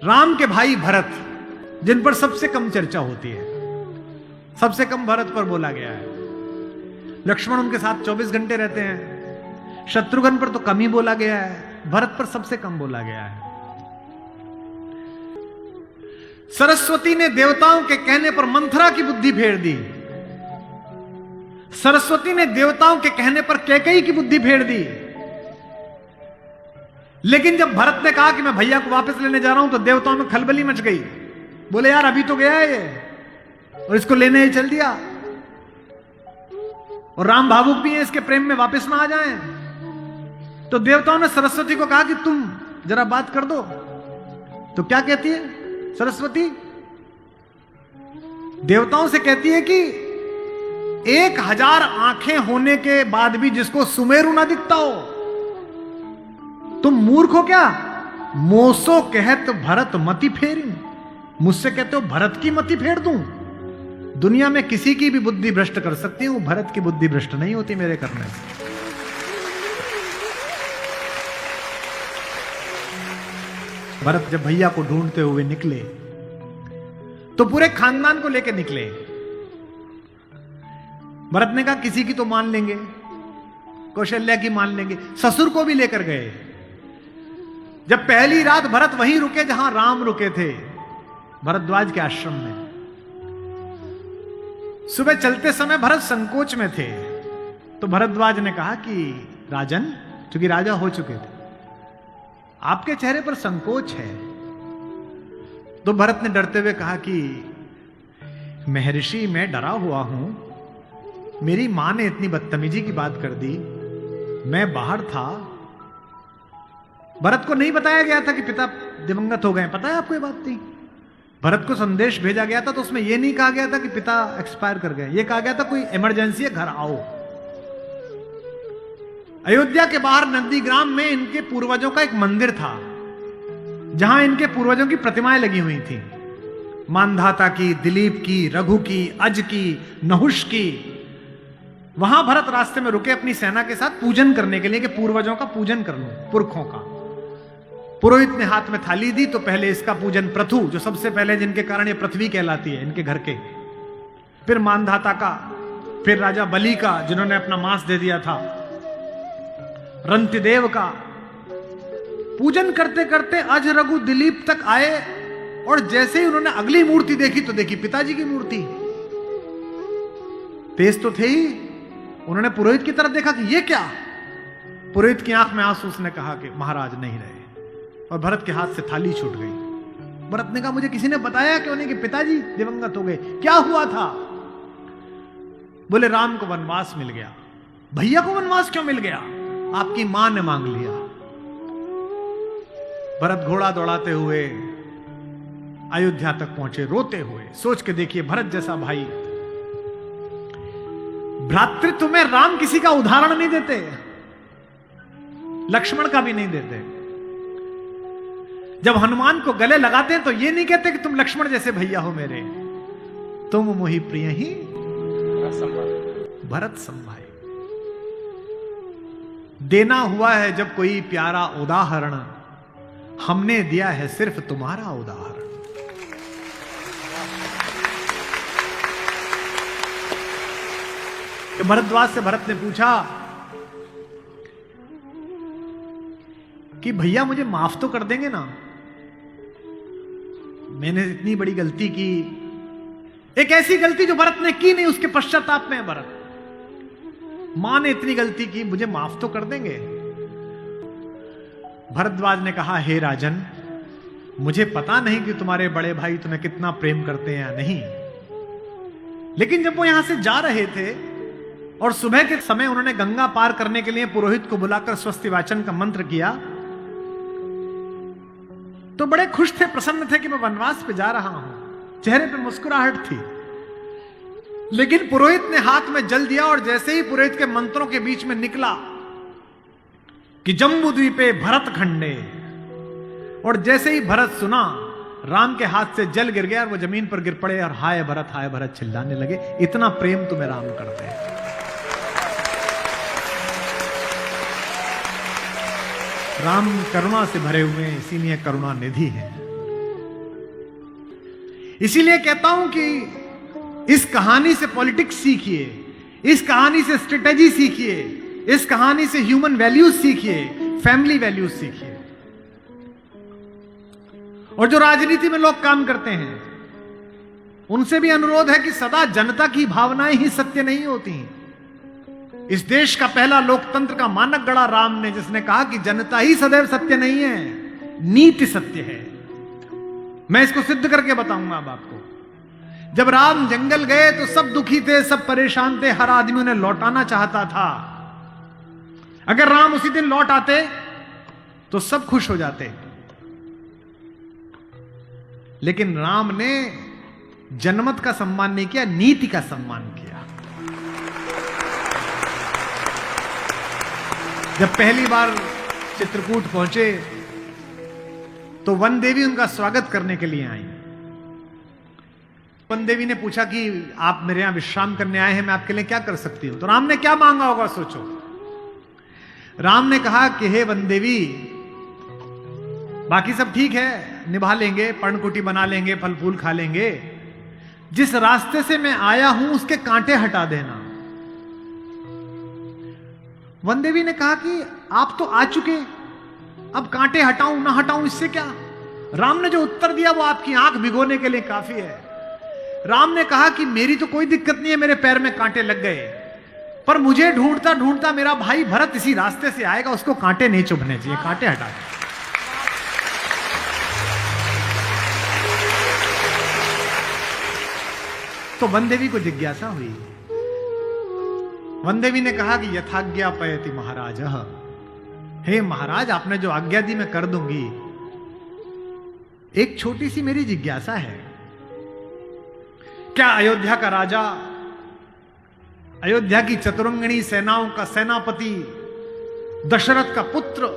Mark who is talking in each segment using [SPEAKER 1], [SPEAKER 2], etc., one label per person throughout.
[SPEAKER 1] राम के भाई भरत, जिन पर सबसे कम चर्चा होती है, सबसे कम भरत पर बोला गया है। लक्ष्मण उनके साथ 24 घंटे रहते हैं। शत्रुघ्न पर तो कम ही बोला गया है, भरत पर सबसे कम बोला गया है। सरस्वती ने देवताओं के कहने पर मंथरा की बुद्धि फेर दी। सरस्वती ने देवताओं के कहने पर कैकेयी की बुद्धि फेर दी। लेकिन जब भरत ने कहा कि मैं भैया को वापस लेने जा रहा हूं, तो देवताओं में खलबली मच गई। बोले यार अभी तो गया है ये, और इसको लेने ही चल दिया, और राम भावुक भी है, इसके प्रेम में वापस ना आ जाएं। तो देवताओं ने सरस्वती को कहा कि तुम जरा बात कर दो। तो क्या कहती है सरस्वती? देवताओं से कहती है कि 1000 आंखें होने के बाद भी जिसको सुमेरु ना दिखता हो, तुम मूर्ख हो क्या? मोसो कहत भरत मति फेरी, मुझसे कहते हो भरत की मति फेर दूं? दुनिया में किसी की भी बुद्धि भ्रष्ट कर सकती हूं, भरत की बुद्धि भ्रष्ट नहीं होती मेरे करने से। भरत जब भैया को ढूंढते हुए निकले तो पूरे खानदान को लेकर निकले। भरत ने कहा किसी की तो मान लेंगे, कौशल्या की मान लेंगे, ससुर को भी लेकर गए। जब पहली रात भरत वहीं रुके जहां राम रुके थे, भरद्वाज के आश्रम में। सुबह चलते समय भरत संकोच में थे, तो भरद्वाज ने कहा कि राजन, क्योंकि राजा हो चुके थे, आपके चेहरे पर संकोच है। तो भरत ने डरते हुए कहा कि महर्षि मैं डरा हुआ हूं, मेरी मां ने इतनी बदतमीजी की बात कर दी, मैं बाहर था। भरत को नहीं बताया गया था कि पिता दिवंगत हो गए, पता है आपको ये बात थी? भरत को संदेश भेजा गया था तो उसमें यह नहीं कहा गया था कि पिता एक्सपायर कर गए, यह कहा गया था कोई इमरजेंसी है, घर आओ। अयोध्या के बाहर नंदीग्राम में इनके पूर्वजों का एक मंदिर था, जहां इनके पूर्वजों की प्रतिमाएं लगी हुई थी। मानधाता की, दिलीप की, रघु की, अज की, नहुष की। वहां भरत रास्ते में रुके अपनी सेना के साथ पूजन करने के लिए, कि पूर्वजों का पूजन कर लूं, पुरखों का। पुरोहित ने हाथ में थाली दी, तो पहले इसका पूजन, प्रथु जो सबसे पहले, जिनके कारण ये पृथ्वी कहलाती है इनके घर के, फिर मानधाता का, फिर राजा बलि का जिन्होंने अपना मांस दे दिया था, रंतिदेव का। पूजन करते करते अज, रघु, दिलीप तक आए, और जैसे ही उन्होंने अगली मूर्ति देखी तो देखी पिताजी की मूर्ति। तेज तो थे ही, उन्होंने पुरोहित की तरफ देखा कि ये क्या? पुरोहित की आंख में आंसू, उसने कहा कि महाराज नहीं रहे, और भरत के हाथ से थाली छूट गई। भरत ने कहा मुझे किसी ने बताया क्यों नहीं कि पिताजी दिवंगत हो गए, क्या हुआ था? बोले राम को वनवास मिल गया। भैया को वनवास क्यों मिल गया? आपकी मां ने मांग लिया। भरत घोड़ा दौड़ाते हुए अयोध्या तक पहुंचे, रोते हुए। सोच के देखिए, भरत जैसा भाई, भ्रातृत्व में राम किसी का उदाहरण नहीं देते, लक्ष्मण का भी नहीं देते। जब हनुमान को गले लगाते हैं तो ये नहीं कहते कि तुम लक्ष्मण जैसे भैया हो मेरे, तुम मोहि प्रिय ही भरत संभाई। देना हुआ है जब कोई प्यारा उदाहरण, हमने दिया है सिर्फ तुम्हारा उदाहरण। कि भरद्वाज से भरत ने पूछा कि भैया मुझे माफ तो कर देंगे ना? मैंने इतनी बड़ी गलती की, एक ऐसी गलती जो भरत ने की नहीं, उसके पश्चाताप में है भरत। मां ने इतनी गलती की, मुझे माफ तो कर देंगे? भरद्वाज ने कहा हे राजन, मुझे पता नहीं कि तुम्हारे बड़े भाई तुम्हें कितना प्रेम करते हैं या नहीं, लेकिन जब वो यहां से जा रहे थे और सुबह के समय उन्होंने गंगा पार करने के लिए पुरोहित को बुलाकर स्वस्ति वाचन का मंत्र किया, तो बड़े खुश थे, प्रसन्न थे कि मैं वनवास पे जा रहा हूं, चेहरे पे मुस्कुराहट थी। लेकिन पुरोहित ने हाथ में जल दिया, और जैसे ही पुरोहित के मंत्रों के बीच में निकला कि जम्बू द्वीपे भरत खंडे, और जैसे ही भरत सुना, राम के हाथ से जल गिर गया और वो जमीन पर गिर पड़े और हाय भरत चिल्लाने लगे। इतना प्रेम तुम्हें राम करते हैं। राम करुणा से भरे हुए, इसीलिए करुणा निधि है। इसीलिए कहता हूं कि इस कहानी से पॉलिटिक्स सीखिए, इस कहानी से स्ट्रेटेजी सीखिए, इस कहानी से ह्यूमन वैल्यूज सीखिए, फैमिली वैल्यूज सीखिए। और जो राजनीति में लोग काम करते हैं उनसे भी अनुरोध है कि सदा जनता की भावनाएं ही सत्य नहीं होती। इस देश का पहला लोकतंत्र का मानक गढ़ा राम ने, जिसने कहा कि जनता ही सदैव सत्य नहीं है, नीति सत्य है। मैं इसको सिद्ध करके बताऊंगा अब आपको। जब राम जंगल गए तो सब दुखी थे, सब परेशान थे, हर आदमी उन्हें लौटाना चाहता था। अगर राम उसी दिन लौट आते तो सब खुश हो जाते, लेकिन राम ने जनमत का सम्मान नहीं किया, नीति का सम्मान किया। जब पहली बार चित्रकूट पहुंचे तो वन देवी उनका स्वागत करने के लिए आई। वन देवी ने पूछा कि आप मेरे यहां विश्राम करने आए हैं, मैं आपके लिए क्या कर सकती हूं। तो राम ने क्या मांगा होगा सोचो। राम ने कहा कि हे वन देवी, बाकी सब ठीक है, निभा लेंगे, पर्णकुटी बना लेंगे, फल फूल खा लेंगे, जिस रास्ते से मैं आया हूं उसके कांटे हटा देना। वन देवी ने कहा कि आप तो आ चुके, अब कांटे हटाऊं ना हटाऊं इससे क्या। राम ने जो उत्तर दिया वो आपकी आंख भिगोने के लिए काफी है। राम ने कहा कि मेरी तो कोई दिक्कत नहीं है, मेरे पैर में कांटे लग गए, पर मुझे ढूंढता ढूंढता मेरा भाई भरत इसी रास्ते से आएगा, उसको कांटे नहीं चुभने चाहिए, कांटे हटा दे। तो वन देवी को जिज्ञासा हुई। वन देवी ने कहा कि यथाज्ञा पयति महाराज, हे महाराज, आपने जो आज्ञा दी मैं कर दूंगी। एक छोटी सी मेरी जिज्ञासा है, क्या अयोध्या का राजा, अयोध्या की चतुरंगिणी सेनाओं का सेनापति, दशरथ का पुत्र,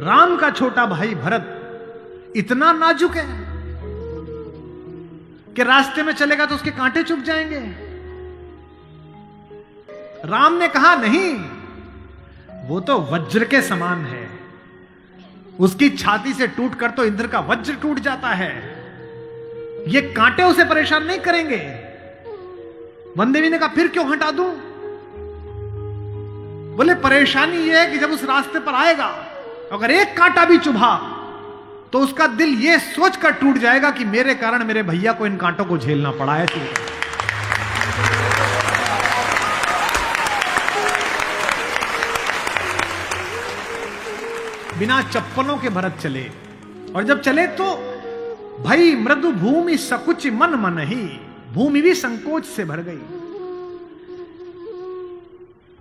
[SPEAKER 1] राम का छोटा भाई भरत इतना नाजुक है कि रास्ते में चलेगा तो उसके कांटे चुभ जाएंगे? राम ने कहा नहीं, वो तो वज्र के समान है, उसकी छाती से टूटकर तो इंद्र का वज्र टूट जाता है, ये कांटे उसे परेशान नहीं करेंगे। वन देवी ने कहा फिर क्यों हटा दूं? बोले परेशानी यह है कि जब उस रास्ते पर आएगा अगर एक कांटा भी चुभा तो उसका दिल यह सोचकर टूट जाएगा कि मेरे कारण मेरे भैया को इन कांटों को झेलना पड़ा है। बिना चप्पलों के भरत चले, और जब चले तो भाई मृदु भूमि सकुच मन मन ही, भूमि भी संकोच से भर गई।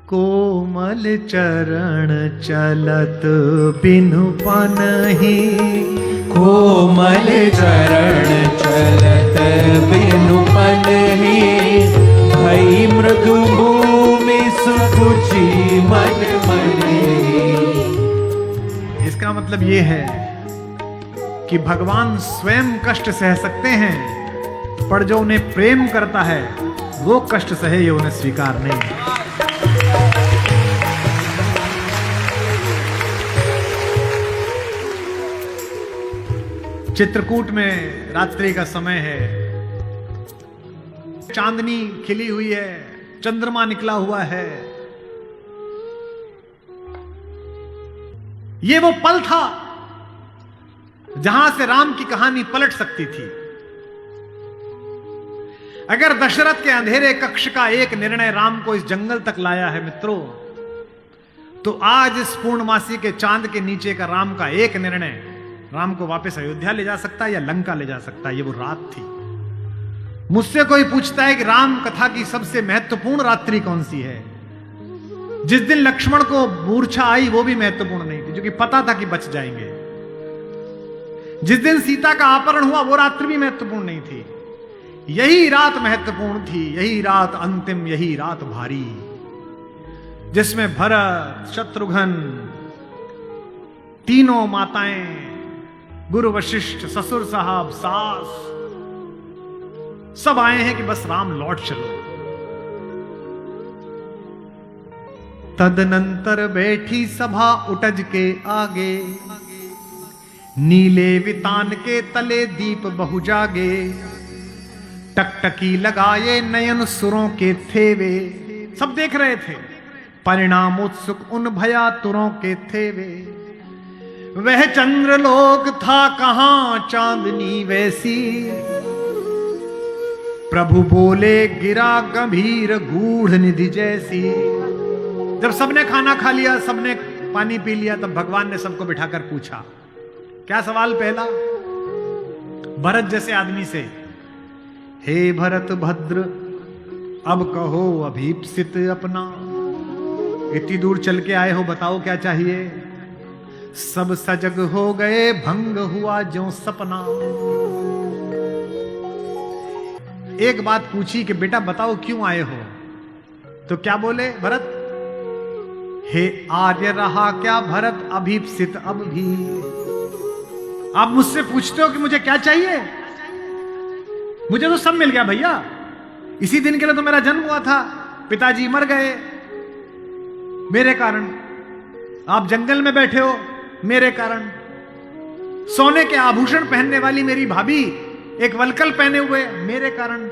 [SPEAKER 1] कोमल चरण चलत बिनु पनहि,
[SPEAKER 2] कोमल चरण चलत बिनु पनहि, भई मृदु भूमि सुकुचि मन मनि।
[SPEAKER 1] इसका मतलब यह है कि भगवान स्वयं कष्ट सह सकते हैं, पर जो उन्हें प्रेम करता है वो कष्ट सहे ये उन्हें स्वीकार नहीं। चित्रकूट में रात्रि का समय है, चांदनी खिली हुई है, चंद्रमा निकला हुआ है। ये वो पल था जहां से राम की कहानी पलट सकती थी। अगर दशरथ के अंधेरे कक्ष का एक निर्णय राम को इस जंगल तक लाया है मित्रों, तो आज इस पूर्णमासी के चांद के नीचे का राम का एक निर्णय राम को वापस अयोध्या ले जा सकता है या लंका ले जा सकता है। ये वो रात थी। मुझसे कोई पूछता है कि राम कथा की सबसे महत्वपूर्ण रात्रि कौन सी है, जिस दिन लक्ष्मण को मूर्छा आई वो भी महत्वपूर्ण नहीं थी, क्योंकि पता था कि बच जाएंगे। जिस दिन सीता का अपहरण हुआ वो रात्रि भी महत्वपूर्ण नहीं थी। यही रात महत्वपूर्ण थी, यही रात अंतिम, यही रात भारी, जिसमें भरत, शत्रुघ्न, तीनों माताएं, गुरु वशिष्ठ, ससुर साहब, सास, सब आए हैं कि बस राम लौट चलो। तदनंतर बैठी सभा उटज के आगे, नीले वितान के तले दीप बहु जागे। टकटकी लगाए नयन सुरों के थे वे, सब देख रहे थे। परिणाम उत्सुक उन भयातुरों के थे वे, वह चंद्रलोक था कहां चांदनी वैसी। प्रभु बोले गिरा गंभीर गूढ़ निधि जैसी। जब सबने खाना खा लिया, सबने पानी पी लिया, तब भगवान ने सबको बिठाकर पूछा। क्या सवाल पहला? भरत जैसे आदमी से, हे भरत भद्र, अब कहो अभीप्सित अपना। इतनी दूर चल के आए हो, बताओ क्या चाहिए? सब सजग हो गए, भंग हुआ जो सपना। एक बात पूछी कि बेटा बताओ क्यों आए हो? तो क्या बोले भरत? हे आर्य रहा क्या भरत अभीप्सित अब भी। आप मुझसे पूछते हो कि मुझे क्या चाहिए? मुझे तो सब मिल गया भैया। इसी दिन के लिए तो मेरा जन्म हुआ था, पिताजी मर गए मेरे कारण, आप जंगल में बैठे हो मेरे कारण, सोने के आभूषण पहनने वाली मेरी भाभी एक वलकल पहने हुए मेरे कारण,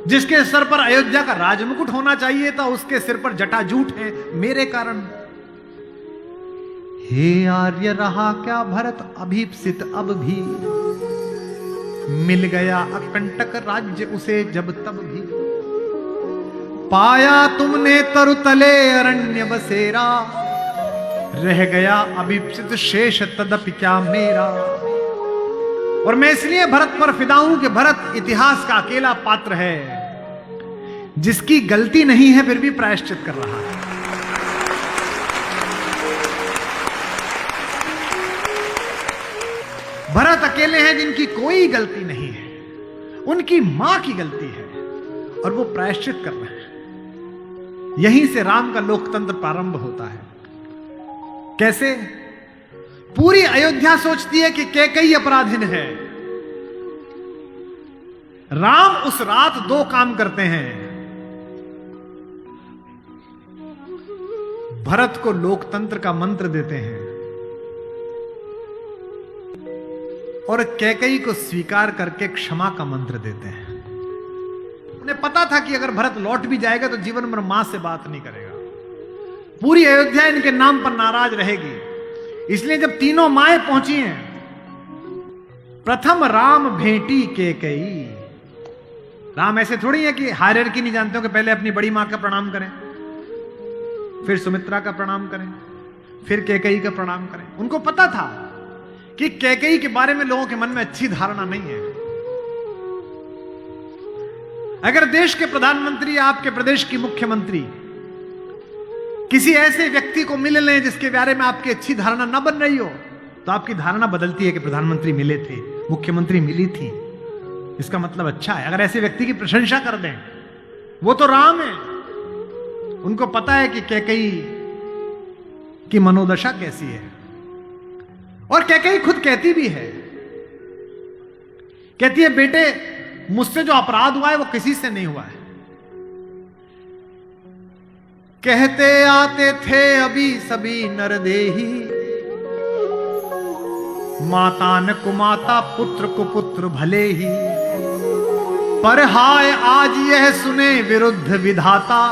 [SPEAKER 1] जिसके सर पर अयोध्या का राजमुकुट होना चाहिए था उसके सिर पर जटाजूट है मेरे कारण। हे आर्य रहा क्या भरत अभीप्सित अब भी। मिल गया अकंटक राज्य उसे जब तब भी। पाया तुमने तरुतले अरण्य बसेरा, रह गया अभीप्सित शेष तदपि क्या मेरा। और मैं इसलिए भरत पर फिदा हूं कि भरत इतिहास का अकेला पात्र है जिसकी गलती नहीं है फिर भी प्रायश्चित कर रहा है। भरत अकेले हैं जिनकी कोई गलती नहीं है, उनकी मां की गलती है और वो प्रायश्चित कर रहे हैं। यहीं से राम का लोकतंत्र प्रारंभ होता है। कैसे? पूरी अयोध्या सोचती है कि कैकेयी अपराधीन है। राम उस रात दो काम करते हैं। भरत को लोकतंत्र का मंत्र देते हैं और कैकेयी को स्वीकार करके क्षमा का मंत्र देते हैं। उन्हें पता था कि अगर भरत लौट भी जाएगा तो जीवन भर मां से बात नहीं करेगा, पूरी अयोध्या इनके नाम पर नाराज रहेगी। इसलिए जब तीनों माएं पहुंची हैं, प्रथम राम भेंटी कैकेयी। राम ऐसे थोड़ी है कि हायरार्की नहीं जानते हो कि पहले अपनी बड़ी मां का प्रणाम करें, फिर सुमित्रा का प्रणाम करें, फिर कैकेयी का प्रणाम करें। उनको पता था कि कैकेयी के बारे में लोगों के मन में अच्छी धारणा नहीं है। अगर देश के प्रधानमंत्री, आपके प्रदेश की मुख्यमंत्री किसी ऐसे व्यक्ति को मिल लें जिसके बारे में आपकी अच्छी धारणा न बन रही हो, तो आपकी धारणा बदलती है कि प्रधानमंत्री मिले थे, मुख्यमंत्री मिली थी, इसका मतलब अच्छा है। अगर ऐसे व्यक्ति की प्रशंसा कर दें, वो तो राम है, उनको पता है कि कैकेयी की मनोदशा कैसी है। और कैकेयी खुद कहती भी है, कहती है बेटे मुझसे जो अपराध हुआ है वो किसी से नहीं हुआ है। कहते आते थे अभी सभी नरदेही, माता न कुमाता पुत्र को पुत्र भले ही। पर हाय आज यह सुने विरुद्ध विधाता,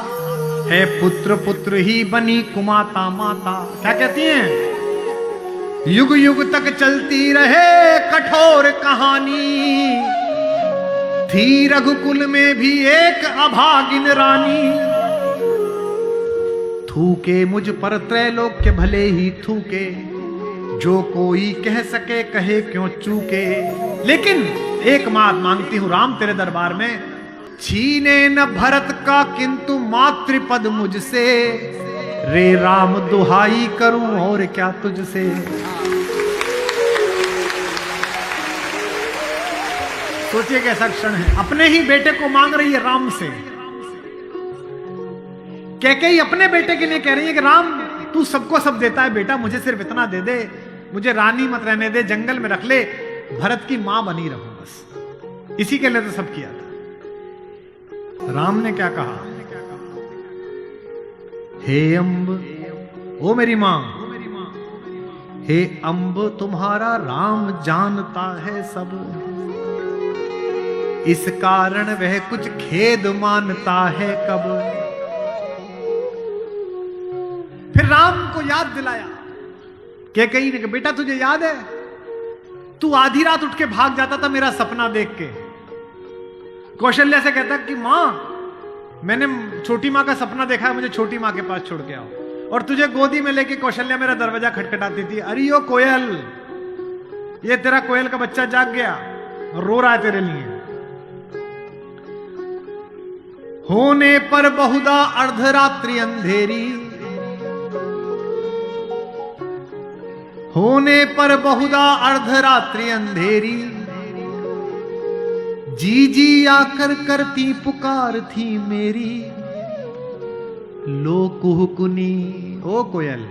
[SPEAKER 1] है पुत्र पुत्र ही बनी कुमाता माता। क्या कहती हैं? युग युग तक चलती रहे कठोर कहानी, थी रघुकुल में भी एक अभागिन रानी। थूके मुझ पर त्रैलोक्य भले ही थूके, जो कोई कह सके कहे क्यों चूके। लेकिन एक बात मांगती हूं राम तेरे दरबार में, छीने न भरत का किंतु मातृपद मुझसे, रे राम दुहाई करूं और क्या तुझसे। सोचिए कैसा क्षण है, अपने ही बेटे को मांग रही है राम से। कैकेयी अपने बेटे के लिए कह रही है कि राम तू सबको सब देता है बेटा, मुझे सिर्फ इतना दे दे, मुझे रानी मत रहने दे, जंगल में रख ले, भरत की मां बनी रहूं बस। इसी के लिए तो सब किया था। राम ने क्या कहा? हे अम्ब, ओ मेरी मां, हे अम्ब तुम्हारा राम जानता है सब। इस कारण वह कुछ खेद मानता है कब। फिर राम को याद दिलाया कैकेयी ने कि बेटा तुझे याद है, तू आधी रात उठ के भाग जाता था मेरा सपना देख के। कौशल्या से कहता कि मां मैंने छोटी मां का सपना देखा है, मुझे छोटी मां के पास छोड़ के आओ। और तुझे गोदी में लेके कौशल्या मेरा दरवाजा खटखटाती थी, अरे यो कोयल, ये तेरा कोयल का बच्चा जाग गया, रो रहा है तेरे लिए। होने पर बहुधा अर्धरात्रि अंधेरी, होने पर बहुधा अर्धरात्रि अंधेरी, जी जी आकर करती पुकार थी मेरी। लो कुहुकुनी, ओ कोयल,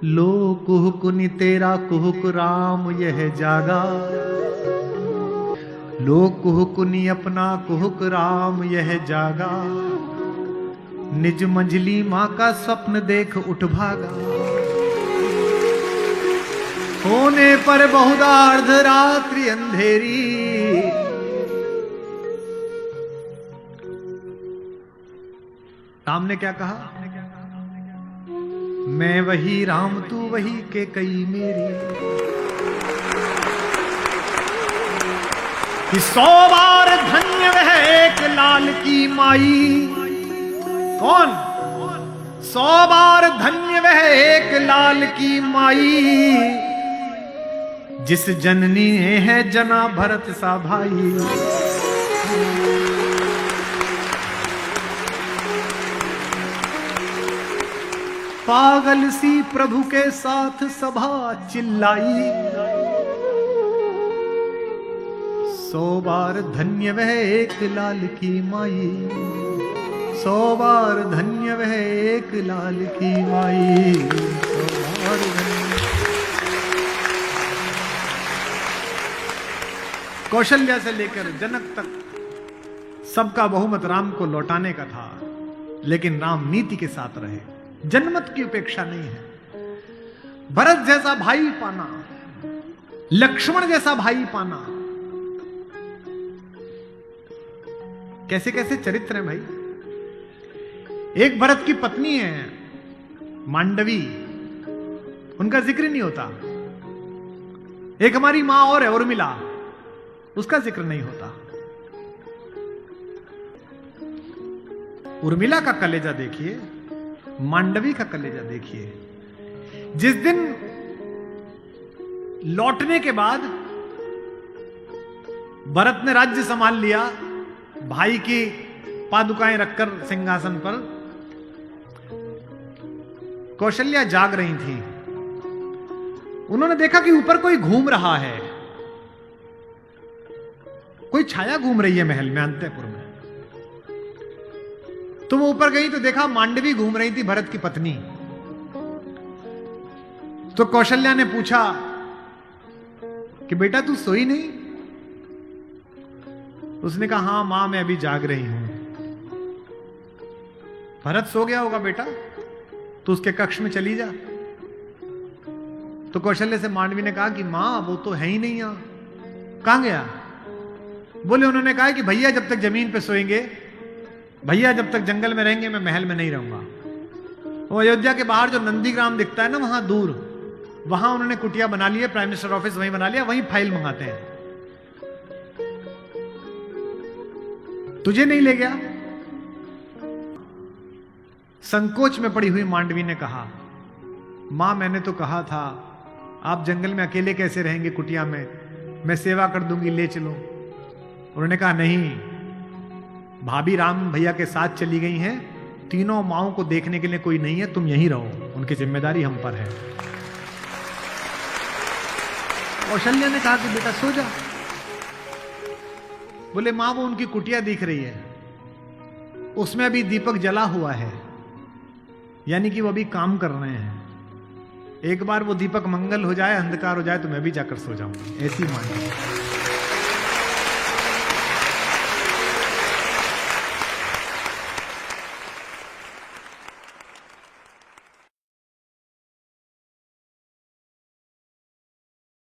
[SPEAKER 1] लो कुहुकुनी तेरा कुहुक राम यह जागा। लो कुहुकुनी अपना कुहुक राम यह जागा। निज मंजली मां का स्वप्न देख उठ भागा। होने पर बहुधा अर्धरात्रि अंधेरी, राम ने क्या कहा, मैं वही राम तू वही कैकेयी मेरी। कि 100 बार धन्य वह एक लाल की माई। कौन? 100 बार धन्य वह एक लाल की माई, जिस जननी है जना भरत सा भाई। पागल सी प्रभु के साथ सभा चिल्लाई। 100 बार धन्य वह एक लाल की माई। 100 बार धन्य वह एक लाल की माई। 100 बार कौशल्या से लेकर जनक तक सबका बहुमत राम को लौटाने का था, लेकिन राम नीति के साथ रहे। जनमत की उपेक्षा नहीं है। भरत जैसा भाई पाना, लक्ष्मण जैसा भाई पाना, कैसे कैसे चरित्र है भाई। एक भरत की पत्नी है मांडवी, उनका जिक्र नहीं होता। एक हमारी मां और है उर्मिला, उसका जिक्र नहीं होता। उर्मिला का कलेजा देखिए, मांडवी का कलेजा देखिए। जिस दिन लौटने के बाद भरत ने राज्य संभाल लिया, भाई की पादुकाएं रखकर सिंहासन पर, कौशल्या जाग रही थी। उन्होंने देखा कि ऊपर कोई घूम रहा है, कोई छाया घूम रही है महल में, अंतःपुर में। तो वो ऊपर गई तो देखा मांडवी घूम रही थी, भरत की पत्नी। तो कौशल्या ने पूछा कि बेटा तू सोई नहीं? उसने कहा हां मां मैं अभी जाग रही हूं। भरत सो गया होगा बेटा, तो उसके कक्ष में चली जा। तो कौशल्या से मांडवी ने कहा कि मां वो तो है ही नहीं यहां, कहां गया? बोले उन्होंने कहा कि भैया जब तक जमीन पे सोएंगे, भैया जब तक जंगल में रहेंगे, मैं महल में नहीं रहूंगा। वो अयोध्या के बाहर जो नंदीग्राम दिखता है ना, वहां दूर, वहां उन्होंने कुटिया बना ली है, प्राइम मिनिस्टर ऑफिस वहीं बना लिया, वहीं फाइल मंगाते हैं। तुझे नहीं ले गया? संकोच में पड़ी हुई मांडवी ने कहा मां मैंने तो कहा था आप जंगल में अकेले कैसे रहेंगे कुटिया में, मैं सेवा कर दूंगी, ले चलो। उन्होंने कहा नहीं, भाभी राम भैया के साथ चली गई हैं, तीनों माओं को देखने के लिए कोई नहीं है, तुम यहीं रहो, उनकी जिम्मेदारी हम पर है। कौशल्या ने कहा कि बेटा सो जा। बोले मां वो उनकी कुटिया दिख रही है, उसमें अभी दीपक जला हुआ है, यानी कि वो अभी काम कर रहे हैं। एक बार वो दीपक मंगल हो जाए, अंधकार हो जाए तो मैं भी जाकर सो जाऊंगी, ऐसी मान।